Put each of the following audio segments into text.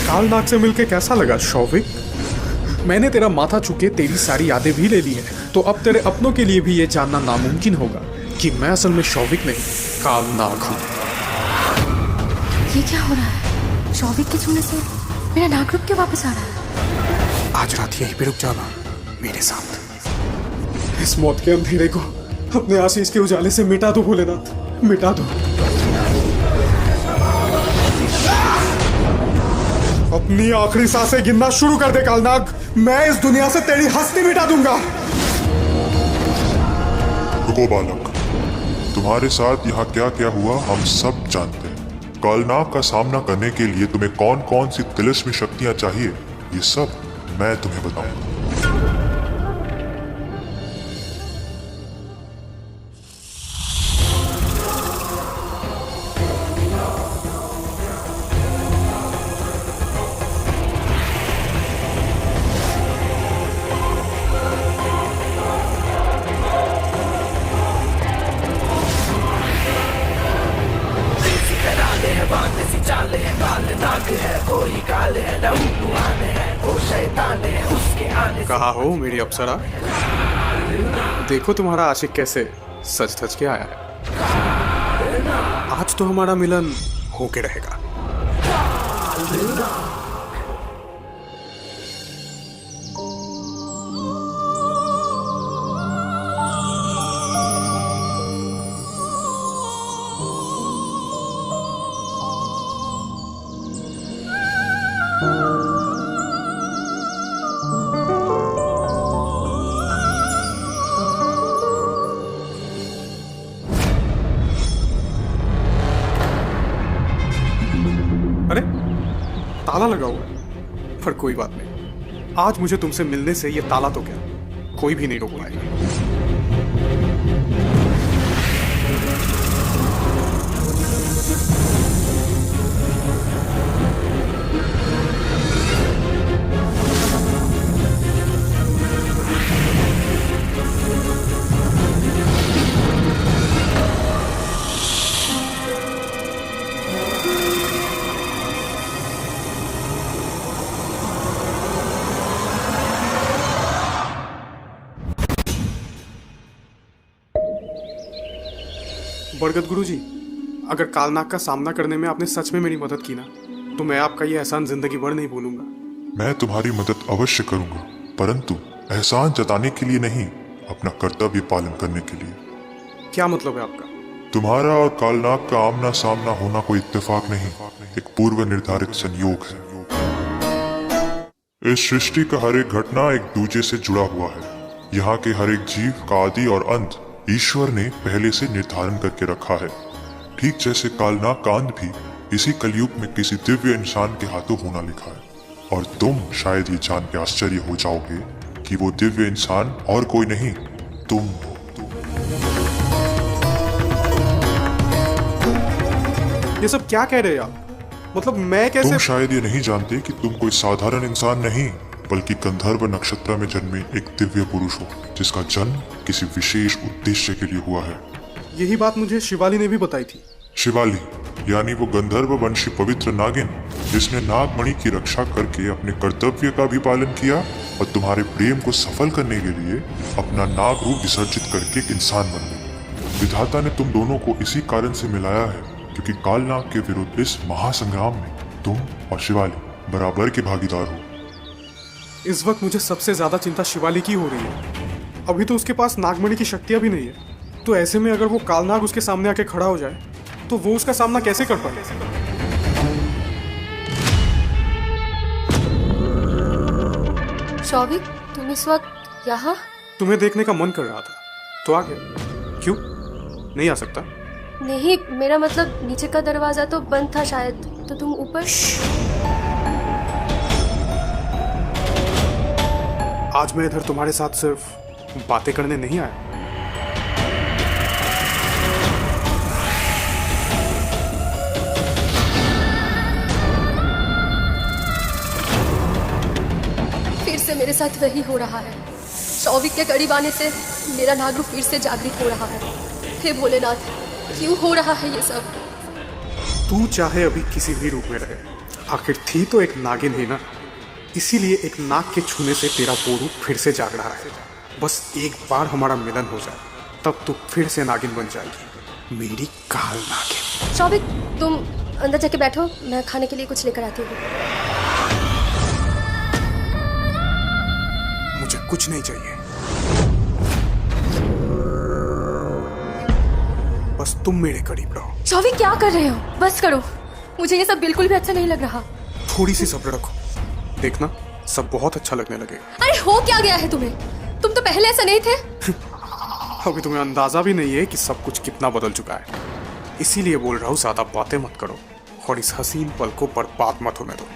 कालनाग से मिलके कैसा लगा शौविक? मैंने तेरा माथा चुके तेरी सारी यादें भी ले ली है, तो अब तेरे अपनों के लिए भी ये जानना नामुमकिन होगा कि मैं असल में शौविक नहीं, कालनाग हूँ। ये क्या हो रहा है? शौविक के छूने से मेरा नाक रुक के वापस आ रहा है। आज रात यहीं पे रुक जाना मेरे साथ। इस मौत के अंधेरे को अपने आशीष के उजाले से मिटा दो भोलेनाथ, मिटा दो। अपनी आखिरी सांसें गिनना शुरू कर दे कालनाग, मैं इस दुनिया से तेरी हस्ती मिटा दूंगा। रुको बालक, तुम्हारे साथ यहाँ क्या क्या हुआ हम सब जानते हैं। कालनाग का सामना करने के लिए तुम्हें कौन कौन सी तिलिस्मी शक्तियां चाहिए, ये सब मैं तुम्हें बताऊंगा। कहा हो मेरी अप्सरा, देखो तुम्हारा आशिक कैसे सच धज के आया है। आज तो हमारा मिलन होके रहेगा। अरे ताला लगा हुआ है, पर कोई बात नहीं, आज मुझे तुमसे मिलने से ये ताला तो क्या कोई भी नहीं रोक पाएगा। बरगद गुरुजी, अगर कालनाग का सामना करने में आपने सच में मेरी मदद की ना, तो मैं आपका ये एहसान जिंदगी भर नहीं भूलूंगा। मैं तुम्हारी मदद अवश्य करूंगा, परंतु एहसान जताने के लिए नहीं, अपना कर्तव्य पालन करने के लिए। क्या मतलब है आपका? तुम्हारा और कालनाग का आमना सामना होना कोई इत्तेफाक नहीं, एक पूर्व निर्धारित संयोग है। इस सृष्टि का हर एक घटना एक दूसरे से जुड़ा हुआ है। यहाँ के हर एक जीव का आदि और अंत ईश्वर ने पहले से निर्धारण करके रखा है। ठीक जैसे कालनाग का अंत भी इसी कलयुग में किसी दिव्य इंसान के हाथों होना लिखा है। और तुम शायद ये जान के आश्चर्य हो जाओगे कि वो दिव्य इंसान और कोई नहीं, तुम हो। ये सब क्या कह रहे हैं आप? मतलब मैं कैसे? तुम शायद ये नहीं जानते कि तुम कोई साधारण इंसान नहीं, बल्कि गंधर्व नक्षत्र में जन्मे एक दिव्य पुरुष हो, जिसका जन्म किसी विशेष उद्देश्य के लिए हुआ है। यही बात मुझे शिवाली ने भी बताई थी। शिवाली यानी वो गंधर्व वंशी पवित्र नागिन, जिसने नागमणि की रक्षा करके अपने कर्तव्य का भी पालन किया और तुम्हारे प्रेम को सफल करने के लिए अपना नाग रूप विसर्जित करके एक इंसान बन गई। विधाता ने तुम दोनों को इसी कारण से मिलाया है, क्योंकि कालनाग के विरुद्ध इस महासंग्राम में तुम और शिवाली बराबर के भागीदार हो। इस वक्त मुझे सबसे ज्यादा चिंता शिवाली की हो रही है। अभी तो उसके पास नागमणि की शक्तियां भी नहीं है, तो ऐसे में अगर वो कालनाग उसके सामने आके खड़ा हो जाए तो वो उसका सामना कैसे कर पाए? शौविक, तुम इस वक्त यहाँ? तुम्हें देखने का मन कर रहा था तो आ गया। क्यों नहीं आ सकता? नहीं, मेरा मतलब नीचे का दरवाजा तो बंद था शायद, तो तुम ऊपर। आज मैं इधर तुम्हारे साथ सिर्फ बातें करने नहीं आया। से मेरे साथ वही हो रहा है। शौविक के करीब आने से मेरा नागरूप फिर से जागृत हो रहा है। हे भोलेनाथ, क्यों हो रहा है ये सब? तू चाहे अभी किसी भी रूप में रहे, आखिर थी तो एक नागिन ही ना। इसीलिए एक नाग के छूने से तेरा वो रूप फिर से जाग रहा है। बस एक बार हमारा मिलन हो जाए, तब तू फिर से नागिन बन जाएगी, मेरी काल नागिन। शौविक, तुम अंदर जाके बैठो, मैं खाने के लिए कुछ लेकर आती हूँ। मुझे कुछ नहीं चाहिए, बस तुम मेरे करीब रहो। शौविक, क्या कर रहे हो? बस करो, मुझे ये सब बिल्कुल भी अच्छा नहीं लग रहा। थोड़ी सी सब्र रखो, देखना सब बहुत अच्छा लगने लगेगा। अरे हो क्या गया है तुम्हें? तुम तो पहले ऐसा नहीं थे। अभी तुम्हें अंदाजा भी नहीं है कि सब कुछ कितना बदल चुका है। इसीलिए बोल रहा हूँ, ज्यादा बातें मत करो और इस हसीन पल को बर्बाद मत होने दो।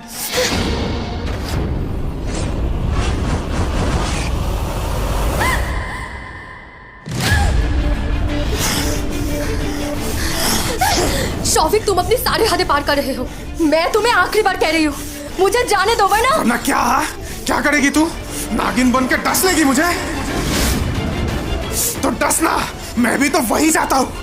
शौविक, तुम अपनी सारी हदें पार कर रहे हो। मैं तुम्हें आखिरी बार कह रही हूँ, मुझे जाने दो वरना। वरना क्या करेगी तू? नागिन बन के डस लेगी मुझे? तो डसना, मैं भी तो वही चाहता हूँ।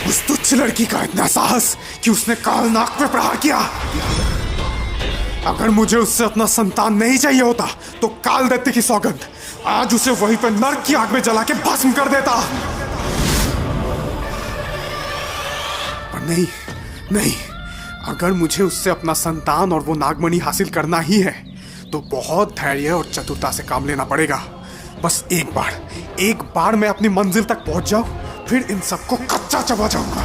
उस तुच्छ लड़की का इतना साहस कि उसने काल नाग पे प्रहार किया। अगर मुझे उससे अपना संतान नहीं चाहिए होता तो काल दैत्य की सौगंध आज उसे वहीं पर नर्क की आग में जला के भस्म कर देता। पर नहीं, अगर मुझे उससे अपना संतान और वो नागमणि हासिल करना ही है तो बहुत धैर्य और चतुरता से काम लेना पड़ेगा। बस एक बार मैं अपनी मंजिल तक पहुंच जाऊं, फिर इन सबको कच्चा चबा जाऊंगा।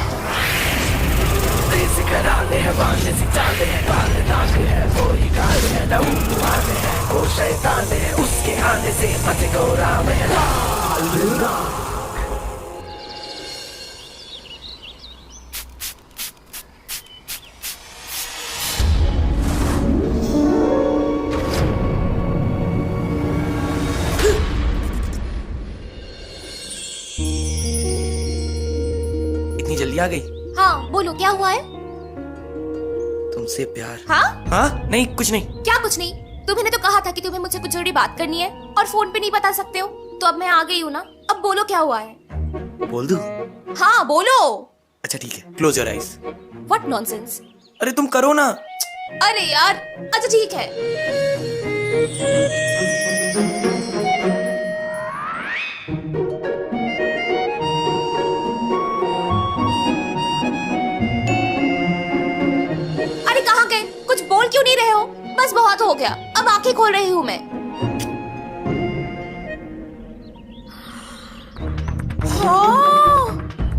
उसके आने से इतनी जल्दी आ गई? हाँ, बोलो क्या हुआ है? तुमसे प्यार। हाँ? नहीं, कुछ नहीं। क्या कुछ नहीं? तुम्हें तो कहा था कि तुम्हें मुझसे कुछ जरूरी बात करनी है और फोन पे नहीं बता सकते हो, तो अब मैं आ गई हूँ ना। अब बोलो क्या हुआ है? बोल दूं? हाँ बोलो। अच्छा ठीक है, close your eyes. What nonsense? अरे तुम करो ना। अरे यार, अच्छा ठीक है। अरे कहाँ गए? कुछ बोल क्यों नहीं रहे हो? बस बहुत हो गया, अब आंखें खोल रही हूँ मैं।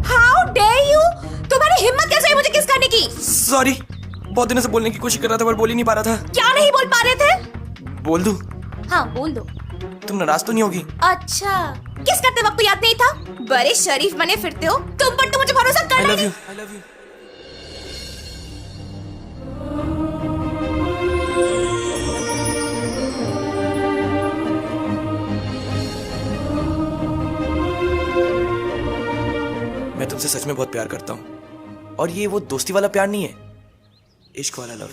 How dare you! तुम्हारी हिम्मत कैसे है मुझे किस करने की? सॉरी, बहुत दिनों से बोलने की कोशिश कर रहा था पर बोल ही नहीं पा रहा था। क्या नहीं बोल पा रहे थे? बोल दूं? हाँ बोल दो। तुम नाराज तो नहीं होगी? अच्छा, किस करते वक्त तो याद नहीं था? बड़े शरीफ बने फिरते हो तुम, पर तो मुझे भरोसा I करना love he you. I love you. मैं तुमसे सच में बहुत प्यार करता हूँ, और ये वो दोस्ती वाला प्यार नहीं है, इश्क वाला लव।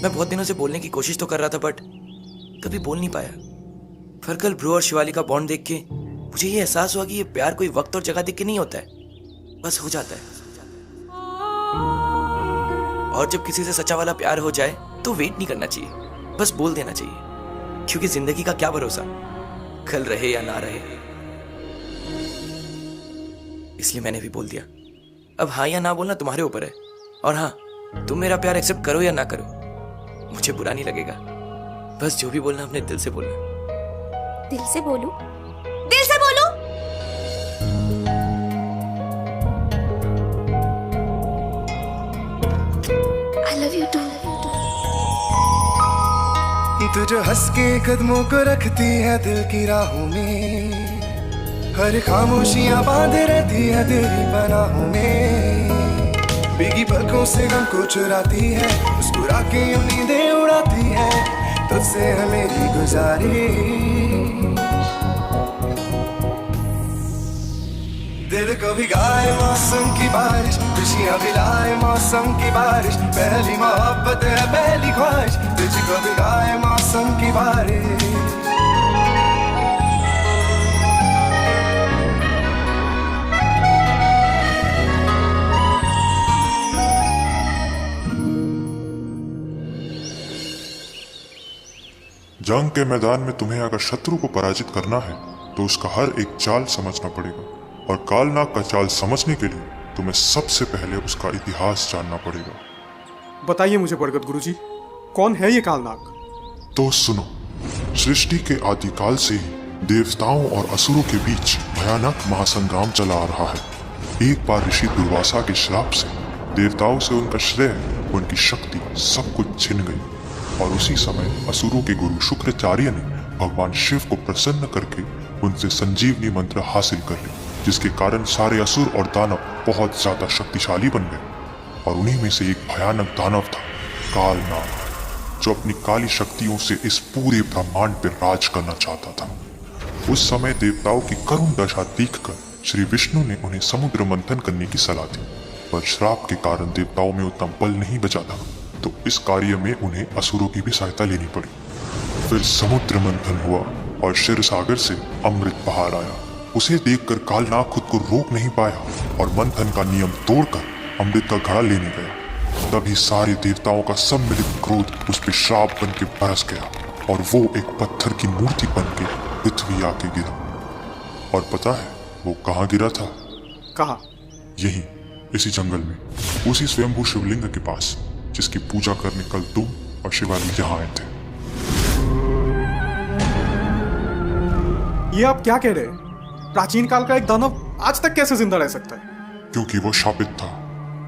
मैं बहुत दिनों से बोलने की कोशिश तो कर रहा था बट कभी बोल नहीं पाया। पर कल ब्रो और शिवाली का बॉन्ड देख के मुझे ये एहसास हुआ कि ये प्यार कोई वक्त और जगह देख के नहीं होता है, बस हो जाता है। और जब किसी से सच्चा वाला प्यार हो जाए तो वेट नहीं करना चाहिए, बस बोल देना चाहिए, क्योंकि जिंदगी का क्या भरोसा, कल रहे या ना रहे। इसलिए मैंने भी बोल दिया। अब हाँ या ना बोलना तुम्हारे ऊपर है। और हाँ, तुम मेरा प्यार एक्सेप्ट करो या ना करो, मुझे बुरा नहीं लगेगा। बस जो भी बोलना अपने दिल से बोलना। दिल से बोलूं? दिल से बोलूं? I love you too. तू जो हंस के कदमों को रखती है दिल की राहों में, हर खामोशियां बांधे रहती है तेरी पनाहों में, भीगी पलकों से गम को चुराती है, मुस्कुरा के यूं नींदें उड़ाती है, तुझसे है मेरी गुजारिश। दिल को भिगाए मौसम की बारिश, खुशियां भिलाए मौसम की बारिश, पहली मोहब्बत है पहली ख्वाहिश, तुझको भिगाए मौसम की बारिश। जंग के मैदान में तुम्हें अगर शत्रु को पराजित करना है तो उसका हर एक चाल समझना पड़ेगा, और कालनाग का चाल समझने के लिए तुम्हें सबसे पहले उसका इतिहास जानना पड़ेगा। बताइए मुझे बरगद गुरुजी, कौन है ये कालनाग? तो सुनो, सृष्टि के आदिकाल से ही देवताओं और असुरों के बीच भयानक महासंग्राम चला आ रहा है। एक बार ऋषि दुर्वासा के श्राप से देवताओं से उनका श्रेय, उनकी शक्ति सब कुछ छिन गई, और उसी समय असुरों के गुरु शुक्राचार्य ने भगवान शिव को प्रसन्न करके उनसे संजीवनी मंत्र हासिल कर लिया, जिसके कारण सारे असुर और दानव बहुत ज्यादा शक्तिशाली बन गए। और उन्हीं में से एक भयानक दानव था कालनाग, जो अपनी काली शक्तियों से इस पूरे ब्रह्मांड पर राज करना चाहता था। उस समय देवताओं की करुण दशा देखकर श्री विष्णु ने उन्हें समुद्र मंथन करने की सलाह दी, पर श्राप के कारण देवताओं में उतना बल नहीं बचा था, तो इस कार्य में उन्हें असुरों की भी सहायता लेनी पड़ी। फिर समुद्र मंथन हुआ और क्षीर सागर से अमृत बाहर आया। उसे देखकर कालनाग खुद को रोक नहीं पाया और मंथन का नियम तोड़कर अमृत का घड़ा लेने गया। तभी सारे देवताओं का सम्मिलित क्रोध उस पर श्राप बन के बरस गया, और वो एक पत्थर की मूर्ति बन के पृथ्वी आके गिरा। और पता है वो कहाँ गिरा था? कहाँ? यहीं, इसी जंगल में, उसी स्वयंभू शिवलिंग के पास, जिसकी पूजा करने कल तुम और शिवाली यहाँ आए थे। ये आप क्या कह रहे हैं? प्राचीन काल का एक दानव आज तक कैसे जिंदा रह सकता है? क्योंकि वो शापित था।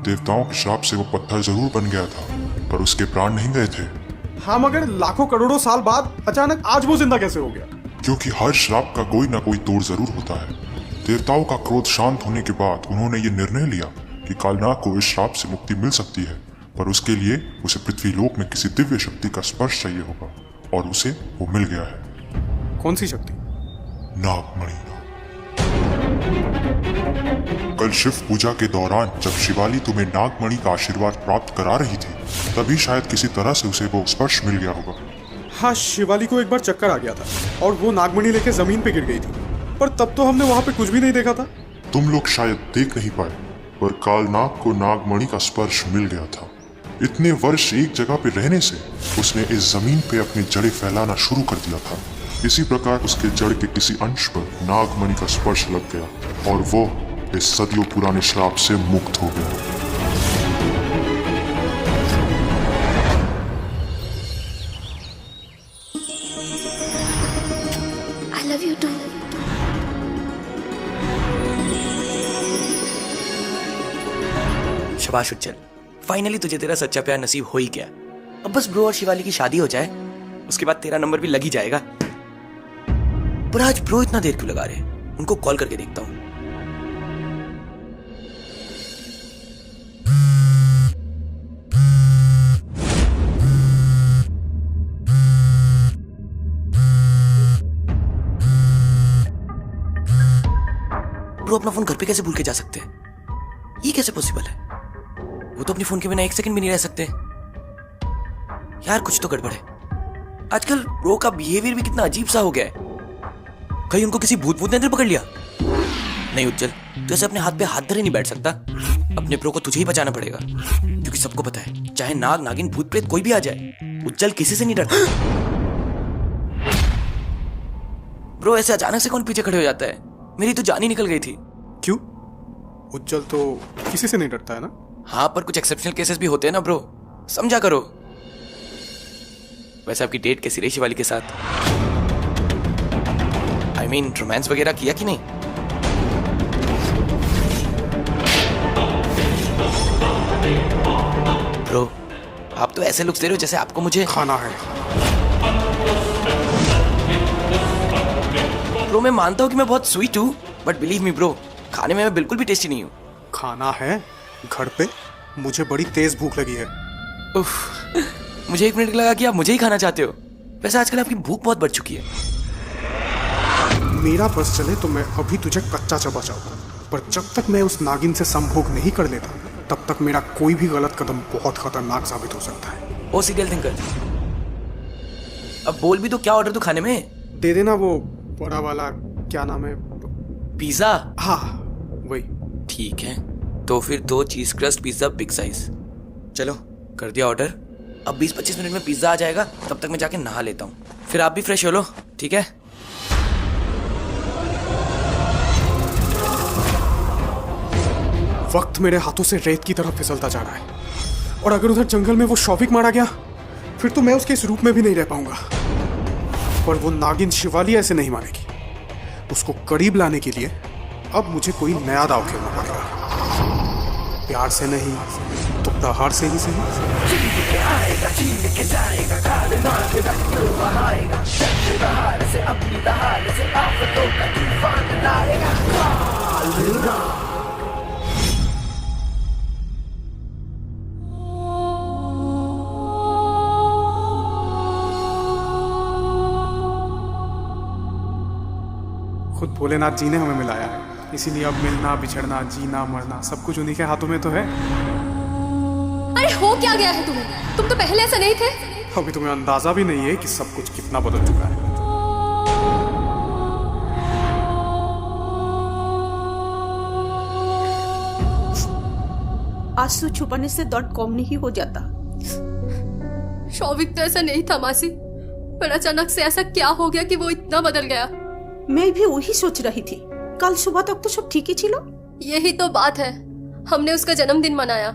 देवताओं के श्राप से वो पत्थर जरूर बन गया था, पर उसके प्राण नहीं गए थे। हाँ, मगर लाखों करोड़ों साल बाद अचानक आज वो जिंदा कैसे हो गया? क्योंकि हर श्राप का कोई ना कोई तोड़ जरूर होता है। देवताओं का क्रोध शांत होने के बाद उन्होंने ये निर्णय लिया कि कालनाग को इस श्राप से मुक्ति मिल सकती है, पर उसके लिए उसे पृथ्वीलोक में किसी दिव्य शक्ति का स्पर्श चाहिए होगा, और उसे वो मिल गया है। कौन सी शक्ति? नागमणि। कल शिव पूजा के दौरान जब शिवाली तुम्हें नागमणि का आशीर्वाद प्राप्त करा रही थी, तभी शायद किसी तरह से उसे वो स्पर्श मिल गया होगा। हाँ, शिवाली को एक बार चक्कर आ गया था और वो नागमणि लेके जमीन पे गिर गई थी, पर तब तो हमने वहां पे कुछ भी नहीं देखा था। तुम लोग शायद देख नहीं पाए, पर कालनाग को नागमणि का स्पर्श मिल गया था। इतने वर्ष एक जगह पे रहने से उसने इस जमीन पे अपनी जड़ें फैलाना शुरू कर दिया था। इसी प्रकार उसके जड़ के किसी अंश पर नागमणि का स्पर्श लग गया और वो इस सदियों पुराने श्राप से मुक्त हो गया। I love you too. शाबाश उज्जल, फाइनली तुझे तेरा सच्चा प्यार नसीब हो ही गया। अब बस ब्रो और शिवाली की शादी हो जाए, उसके बाद तेरा नंबर भी लग ही जाएगा। पर आज ब्रो इतना देर क्यों लगा रहे हैं? उनको कॉल करके देखता हूं। ब्रो अपना फोन घर पे कैसे भूल के जा सकते हैं? ये कैसे पॉसिबल है? वो तो अपने फोन के बिना एक सेकंड भी नहीं रह सकते। यार कुछ तो गड़बड़ है। आजकल ब्रो का बिहेवियर भी कितना अजीब सा हो गया है। कहीं उनको किसी भूत ने अंदर पकड़ लिया? नहीं उज्जल, तो ऐसे अपने हाथ पे हाथ धरे नहीं बैठ सकता। अपने ब्रो को तुझे ही बचाना पड़ेगा, क्योंकि सबको पता है चाहे नाग नागिन भूत प्रेत कोई भी आ जाए, उज्जवल किसी से नहीं डरता। ब्रो ऐसे अचानक से कौन पीछे खड़े हो जाता है? मेरी तो जान ही निकल गई थी। क्यों? उज्जवल तो किसी से नहीं डरता है ना? हाँ, पर कुछ एक्सेप्शनल केसेस भी होते हैं ना ब्रो, समझा करो। वैसे आपकी डेट कैसी रही शिवाली के साथ? I mean, रोमांस वगैरह किया कि नहीं? ब्रो आप तो ऐसे लुक्स दे रहे हो जैसे आपको मुझे खाना है। ब्रो मैं मानता हूँ कि मैं बहुत स्वीट हूँ, बट बिलीव मी ब्रो, खाने में मैं बिल्कुल भी टेस्टी नहीं हूँ। खाना है घर पे? मुझे बड़ी तेज भूख लगी है। उफ, मुझे 1 मिनट लगा कि आप मुझे ही खाना चाहते हो। वैसे आजकल आपकी भूख बहुत बढ़ चुकी है। मेरा बस चले तो मैं अभी तुझे कच्चा चबा जाऊंगा, पर जब तक मैं उस नागिन से संभोग नहीं कर लेता तब तक मेरा कोई भी गलत कदम बहुत खतरनाक साबित हो सकता है। ओ सीरियल थिंकर, अब बोल भी तो, क्या ऑर्डर दूं खाने में? दे देना वो बड़ा वाला, क्या नाम है? पिज्जा? हाँ वही। ठीक है, तो फिर 2 चीज क्रस्ट पिज्जा बिग साइज। चलो कर दिया ऑर्डर। अब 20-25 मिनट में पिज्जा आ जाएगा, तब तक मैं जाके नहा लेता हूँ, फिर आप भी फ्रेश हो लो, ठीक है? वक्त मेरे हाथों से रेत की तरफ फिसलता जा रहा है, और अगर उधर जंगल में वो शौविक मारा गया फिर तो मैं उसके इस रूप में भी नहीं रह पाऊंगा। पर वो नागिन शिवाली ऐसे नहीं मानेगी। उसको करीब लाने के लिए अब मुझे कोई नया दाव खेलना पड़ेगा। प्यार से नहीं तो प्रहार से ही सही। खुद भोलेनाथ जी ने हमें मिलाया है, इसीलिए अब मिलना बिछड़ना जीना मरना सब कुछ उन्हीं के हाथों में तो है। अरे हो क्या गया है तुम्हें? तुम तो पहले ऐसा नहीं थे। अभी तुम्हें अंदाजा भी नहीं है कि सब कुछ कितना बदल चुका है। आंसू छुपाने से दर्द कम नहीं हो जाता। शौविक तो ऐसा नहीं था मासी, पर अचानक से ऐसा क्या हो गया कि वो इतना बदल गया? मैं भी वही सोच रही थी। कल सुबह तक तो सब ठीक ही छिलो। यही तो बात है, हमने उसका जन्मदिन मनाया,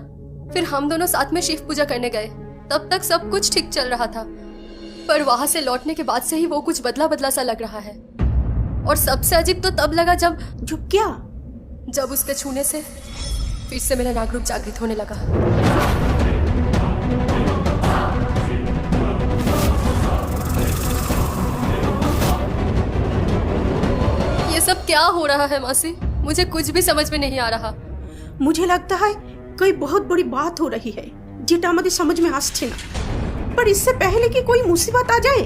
फिर हम दोनों साथ में शिव पूजा करने गए। तब तक सब कुछ ठीक चल रहा था, पर वहां से लौटने के बाद से ही वो कुछ बदला बदला सा लग रहा है। और सबसे अजीब तो तब लगा जब क्या? जब उसके छूने से फिर से मेरा नागरूप जागृत होने लगा। ये सब क्या हो रहा है मासी? मुझे कुछ भी समझ में नहीं आ रहा। मुझे लगता है कोई बहुत बड़ी बात हो रही है जेटा हमारी समझ में आसছে ना। पर इससे पहले कि कोई मुसीबत आ जाए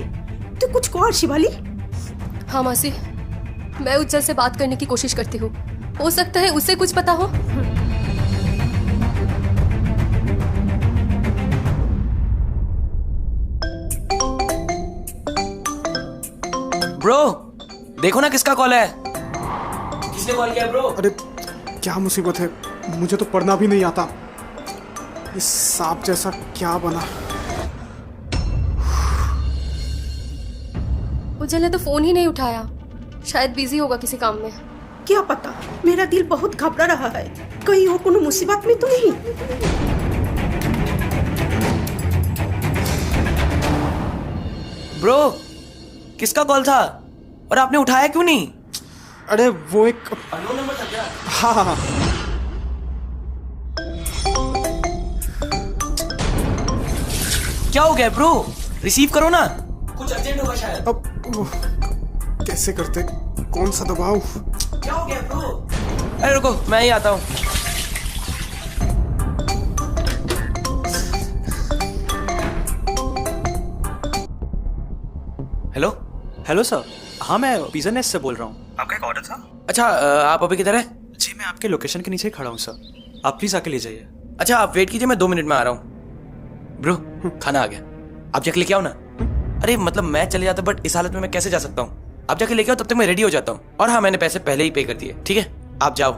तो कुछ कर शिवाली। हाँ मासी, मैं उज्जवल से बात करने की कोशिश करती हूँ, हो सकता है उसे कुछ पता हो। ब्रो देखो ना किसका कॉल है। किसने कॉल किया ब्रो? अरे क्या मुसीबत है, मुझे तो पढ़ना भी नहीं आता। इस सांप जैसा क्या बना? उज्जवल ने तो फोन ही नहीं उठाया, शायद बिजी होगा किसी काम में। क्या पता, मेरा दिल बहुत घबरा रहा है। कहीं वो कोनो मुसीबत में तो नहीं। ब्रो किसका कॉल था और आपने उठाया क्यों नहीं? अरे वो एक अननोन नंबर था क्या? हाँ। क्या हो गया ब्रो? रिसीव करो ना, कुछ अर्जेंट होगा शायद। अब कैसे करते, कौन सा दबाऊं? क्या हो गया ब्रो? अरे रुको मैं ही आता हूँ। हेलो हेलो सर, हाँ मैं पिज़्ज़ा नेस्ट से बोल रहा हूँ। आपका एक ऑर्डर था? अच्छा आप अभी किधर है? जी मैं आपके लोकेशन के नीचे खड़ा हूँ सर, आप प्लीज़ आके ले जाइए। अच्छा आप वेट कीजिए, मैं 2 मिनट में आ रहा हूँ। ब्रो खाना आ गया, आप जाके लेके आओ ना। अरे मतलब मैं चले जाता, बट इस हालत में मैं कैसे जा सकता हूँ? आप जाके लेके आओ, तब तक मैं रेडी हो जाता हूँ। और हाँ मैंने पैसे पहले ही पे कर दिए, ठीक है आप जाओ।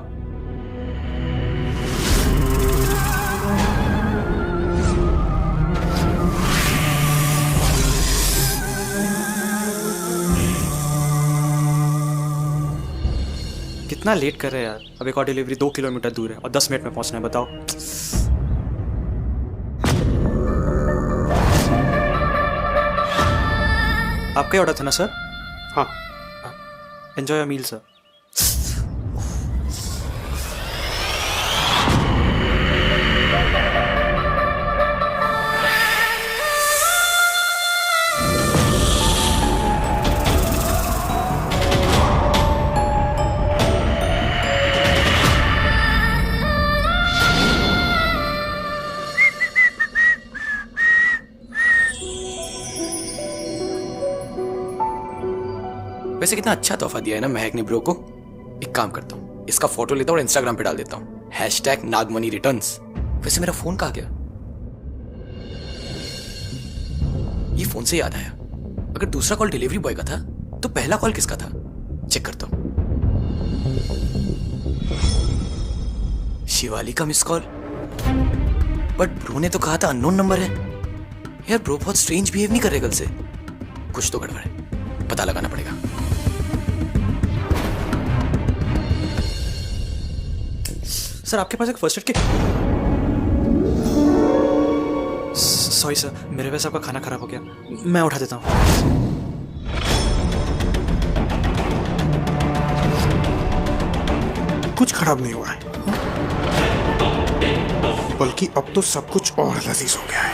कितना लेट कर रहे हैं यार। अब एक और डिलीवरी 2 किलोमीटर दूर है और 10 मिनट में पहुंचना है, बताओ। आपका ही ऑर्डर था ना सर? हाँ, एंजॉय योर मील सर। वैसे कितना अच्छा तोहफा दिया है ना महक ने ब्रो को। एक काम करता हूँ, इसका फोटो लेता हूँ और इंस्टाग्राम पे डाल देता हूँ, #नागमणि रिटर्न्स। वैसे मेरा फोन कहाँ गया? ये फोन से याद आया, अगर दूसरा कॉल डिलीवरी बॉय का था तो पहला कॉल किसका था? चेक करता हूँ। शिवाली का मिस कॉल, बट ब्रो ने तो कहा था अननोन नंबर है। यार ब्रो बहुत स्ट्रेंज बिहेव नहीं कर रहे कल से, कुछ तो गड़बड़ है, पता लगाना पड़ेगा। सर आपके पास एक first aid kit? Sorry sir, मेरे वजह से आपका खाना खराब हो गया, मैं उठा देता हूँ। कुछ खराब नहीं हुआ है, बल्कि अब तो सब कुछ और लजीज हो गया है।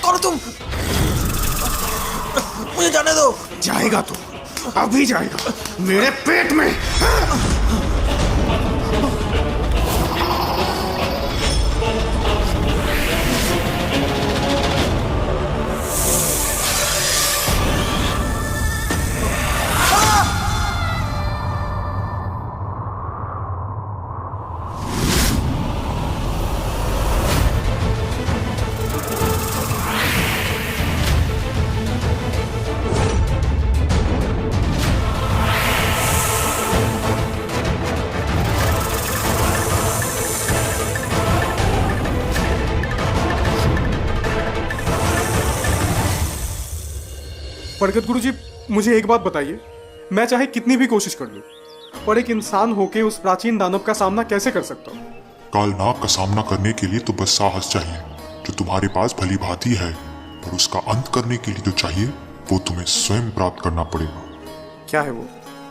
और तुम, मुझे जाने दो। जाएगा तो अभी जाएगा, मेरे पेट में। बरगद गुरुजी, मुझे एक बात बताइए, मैं चाहे कितनी भी कोशिश कर लूं, पर एक इंसान होके उस प्राचीन दानव का सामना कैसे कर सकता हूँ? कालनाग का सामना करने के लिए तो बस साहस चाहिए, जो तुम्हारे पास भली भांति है, और उसका अंत करने के लिए जो चाहिए वो तुम्हें स्वयं प्राप्त करना पड़ेगा। क्या है वो?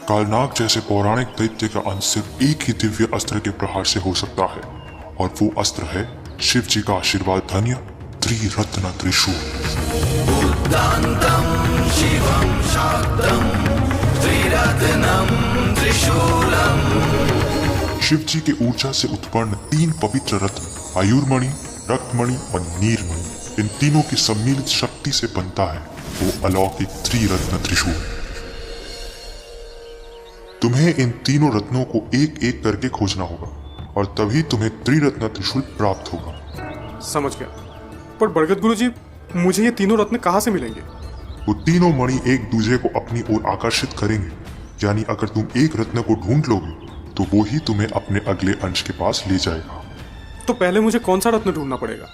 कालनाग जैसे पौराणिक दैत्य का अंत सिर्फ एक ही दिव्य अस्त्र के प्रहार से हो सकता है, और वो अस्त्र है शिव जी का आशीर्वाद धन्य त्रिरत्न त्रिशूल। शिव जी के ऊर्जा से उत्पन्न 3 पवित्र रत्न आयुर्मणि, रक्तमणि और नीरमणि, इन तीनों की सम्मिलित शक्ति से बनता है वो अलौकिक त्रिरत्न त्रिशूल। तुम्हें इन तीनों रत्नों को एक एक करके खोजना होगा, और तभी तुम्हें त्रिरत्न त्रिशूल प्राप्त होगा। समझ गया, पर बरगद गुरुजी, मुझे ये तीनों रत्न कहाँ से मिलेंगे? वो तीनों मणि एक दूसरे को अपनी ओर आकर्षित करेंगे, यानी अगर तुम एक रत्न को ढूंढ लोगे तो वो ही तुम्हें अपने अगले अंश के पास ले जाएगा। तो पहले मुझे कौन सा रत्न ढूंढना पड़ेगा?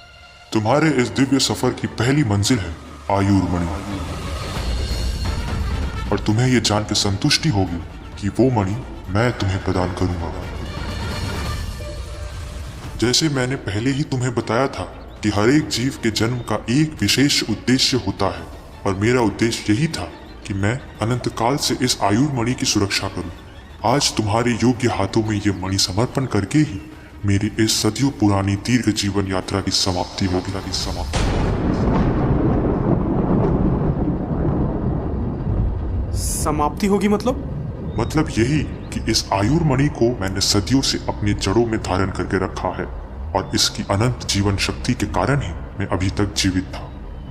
तुम्हारे इस दिव्य सफर की पहली मंजिल है आयुर्मणि, और तुम्हें ये जान के संतुष्टि होगी कि वो मणि मैं तुम्हें प्रदान करूंगा। जैसे मैंने पहले ही तुम्हें बताया था कि हर एक जीव के जन्म का एक विशेष उद्देश्य होता है, और मेरा उद्देश्य यही था कि मैं अनंत काल से इस आयुर्मणि की सुरक्षा करूं। आज तुम्हारे योग्य हाथों में ये मणि समर्पण करके ही मेरी इस सदियों पुरानी दीर्घ जीवन यात्रा की समाप्ति होगी। समाप्ति होगी मतलब यही कि इस आयुर्मणि को मैंने सदियों से अपनी जड़ों में धारण करके रखा है, और इसकी अनंत जीवन शक्ति के कारण ही मैं अभी तक जीवित था।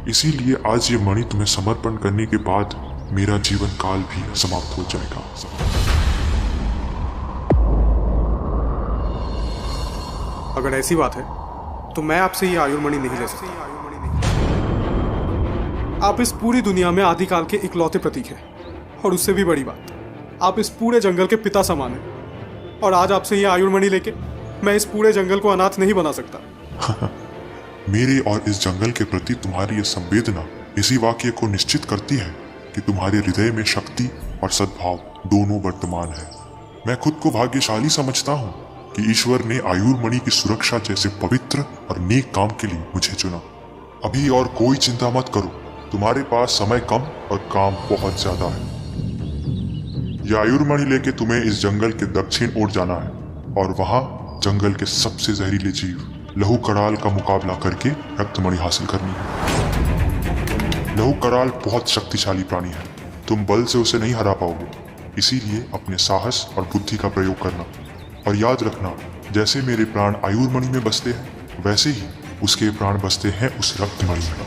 इसीलिए आज ये मणि तुम्हें समर्पण करने के बाद मेरा जीवन काल भी समाप्त हो जाएगा। अगर ऐसी बात है तो मैं आपसे ये आयुर्मणि नहीं ले सकता। आप इस पूरी दुनिया में आदिकाल के इकलौते प्रतीक हैं, और उससे भी बड़ी बात, आप इस पूरे जंगल के पिता समान हैं, और आज आपसे ये आयुर्मणि लेके मैं इस पूरे जंगल को अनाथ नहीं बना सकता। मेरे और इस जंगल के प्रति तुम्हारी यह संवेदना इसी वाक्य को निश्चित करती है कि तुम्हारे हृदय में शक्ति और सद्भाव दोनों वर्तमान है। मैं खुद को भाग्यशाली समझता हूँ कि ईश्वर ने आयुर्मणि की सुरक्षा जैसे पवित्र और नेक काम के लिए मुझे चुना। अभी और कोई चिंता मत करो, तुम्हारे पास समय कम और काम बहुत ज्यादा है। यह आयुर्मणि लेके तुम्हें इस जंगल के दक्षिण ओर जाना है और वहां जंगल के सबसे जहरीले जीव लहू कराल का मुकाबला करके रक्तमणि हासिल करनी है। लहू कराल बहुत शक्तिशाली प्राणी है, तुम बल से उसे नहीं हरा पाओगे, इसीलिए अपने साहस और बुद्धि का प्रयोग करना। और याद रखना, जैसे मेरे प्राण आयुर्मणि में बसते हैं वैसे ही उसके प्राण बसते हैं उस रक्तमणि में।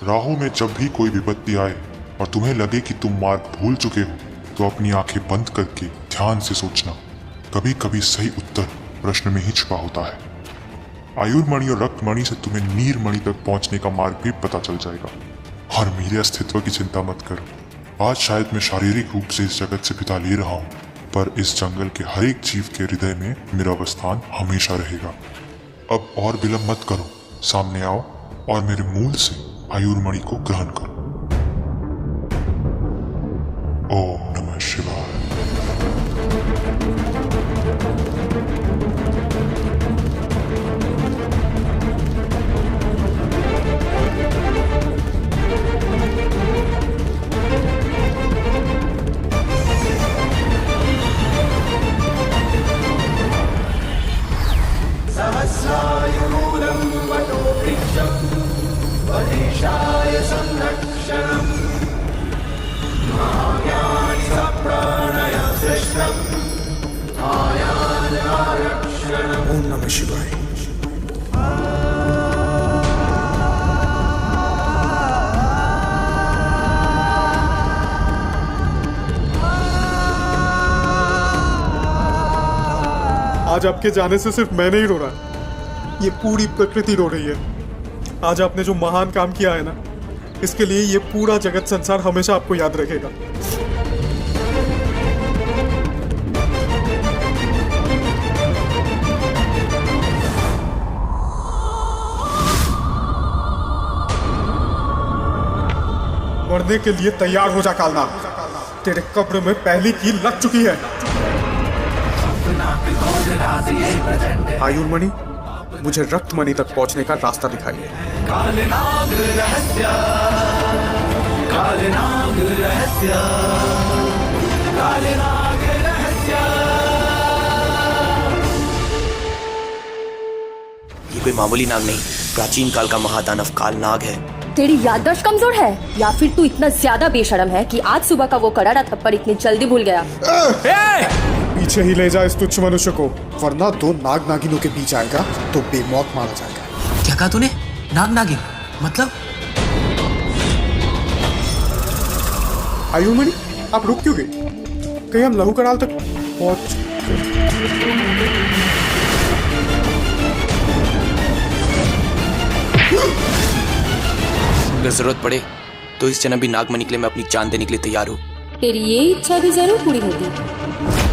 राहों में जब भी कोई विपत्ति आए और तुम्हें लगे कि तुम मार्ग भूल चुके हो तो अपनी आंखें बंद करके ध्यान से सोचना। कभी कभी सही उत्तर प्रश्न में ही छुपा होता है। आयुर्मणि और रक्तमणि से तुम्हें नीरमणि तक पहुंचने का मार्ग भी पता चल जाएगा। और मेरे अस्तित्व की चिंता मत करो। आज शायद मैं शारीरिक रूप से इस जगत से विदा ले रहा हूँ, पर इस जंगल के हर एक जीव के हृदय में मेरा अवस्थान हमेशा रहेगा। अब और विलंब मत करो, सामने आओ और मेरे मूल से आयुर्मणि को ग्रहण करो। ओम नमः शिवाय। ओम नमः शिवाय। आज आपके जाने से सिर्फ मैं नहीं रो रहा, ये पूरी प्रकृति रो रही है। आज आपने जो महान काम किया है ना, इसके लिए ये पूरा जगत संसार हमेशा आपको याद रखेगा। मरने के लिए तैयार हो जा कालना, तेरे कब्र में पहली कील लग चुकी है। आयुर्मणि, मुझे रक्तमणि तक पहुंचने का रास्ता दिखाइए। ये कोई मामूली नाग नहीं, प्राचीन काल का महादानव काल नाग है। तेरी याददाश्त कमजोर है या फिर तू इतना ज्यादा बेशरम है कि आज सुबह का वो करारा थप्पड़ इतनी जल्दी भूल गया? पीछे ही ले जा इस तुच्छ मनुष्य को, वरना दो नाग नागिनों के बीच आएगा तो बेमौत मारा जाएगा। क्या कहा तूने? नाग नागिन मतलब? आयुर्मणि, आप रुक क्यों गए? कहीं हम लहू कराल तक पहुंच? अगर जरूरत पड़े तो इस जन्म भी नागमणि के लिए मैं अपनी जान देने के लिए तैयार हूँ। तेरी ये इच्छा भी जरूर पूरी होगी।